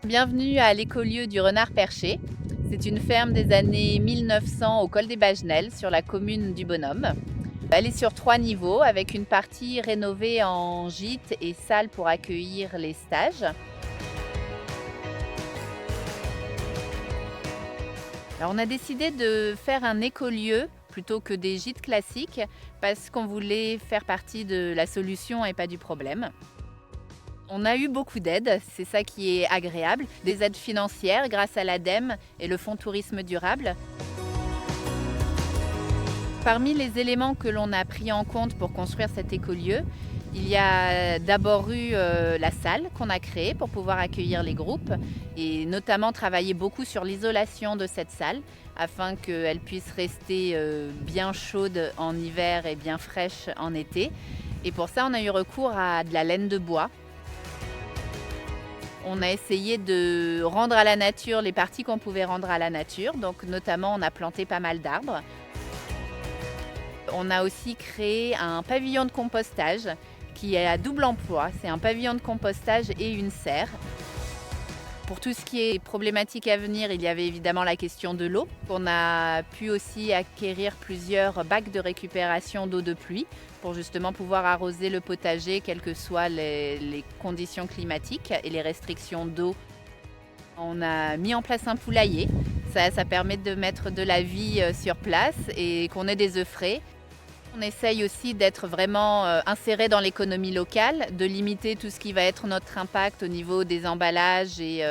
Bienvenue à l'écolieu du Renard Perché. C'est une ferme des années 1900 au col des Bagenelles, sur la commune du Bonhomme. Elle est sur 3 niveaux, avec une partie rénovée en gîte et salle pour accueillir les stages. Alors on a décidé de faire un écolieu plutôt que des gîtes classiques parce qu'on voulait faire partie de la solution et pas du problème. On a eu beaucoup d'aides, c'est ça qui est agréable. Des aides financières grâce à l'ADEME et le Fonds Tourisme Durable. Parmi les éléments que l'on a pris en compte pour construire cet écolieu, il y a d'abord eu la salle qu'on a créée pour pouvoir accueillir les groupes et notamment travailler beaucoup sur l'isolation de cette salle afin qu'elle puisse rester bien chaude en hiver et bien fraîche en été. Et pour ça, on a eu recours à de la laine de bois. On a essayé de rendre à la nature les parties qu'on pouvait rendre à la nature, donc notamment on a planté pas mal d'arbres. On a aussi créé un pavillon de compostage qui est à double emploi. C'est un pavillon de compostage et une serre. Pour tout ce qui est problématique à venir, il y avait évidemment la question de l'eau. On a pu aussi acquérir plusieurs bacs de récupération d'eau de pluie pour justement pouvoir arroser le potager, quelles que soient les conditions climatiques et les restrictions d'eau. On a mis en place un poulailler. Ça permet de mettre de la vie sur place et qu'on ait des œufs frais. On essaye aussi d'être vraiment inséré dans l'économie locale, de limiter tout ce qui va être notre impact au niveau des emballages et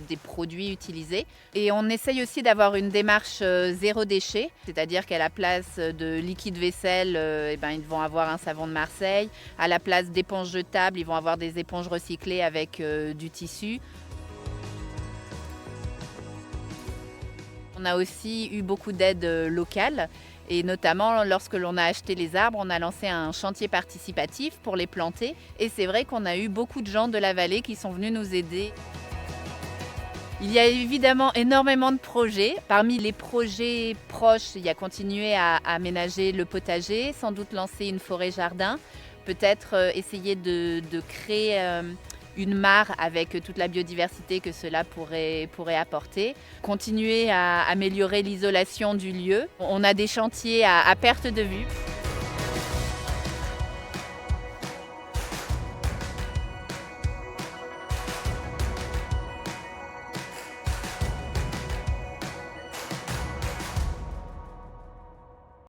des produits utilisés. Et on essaye aussi d'avoir une démarche zéro déchet, c'est-à-dire qu'à la place de liquide vaisselle, ils vont avoir un savon de Marseille. À la place d'éponges jetables, ils vont avoir des éponges recyclées avec du tissu. On a aussi eu beaucoup d'aides locales. Et notamment, lorsque l'on a acheté les arbres, on a lancé un chantier participatif pour les planter. Et c'est vrai qu'on a eu beaucoup de gens de la vallée qui sont venus nous aider. Il y a évidemment énormément de projets. Parmi les projets proches, il y a continuer à aménager le potager, sans doute lancer une forêt-jardin, peut-être essayer de créer une mare avec toute la biodiversité que cela pourrait apporter. Continuer à améliorer l'isolation du lieu. On a des chantiers à perte de vue.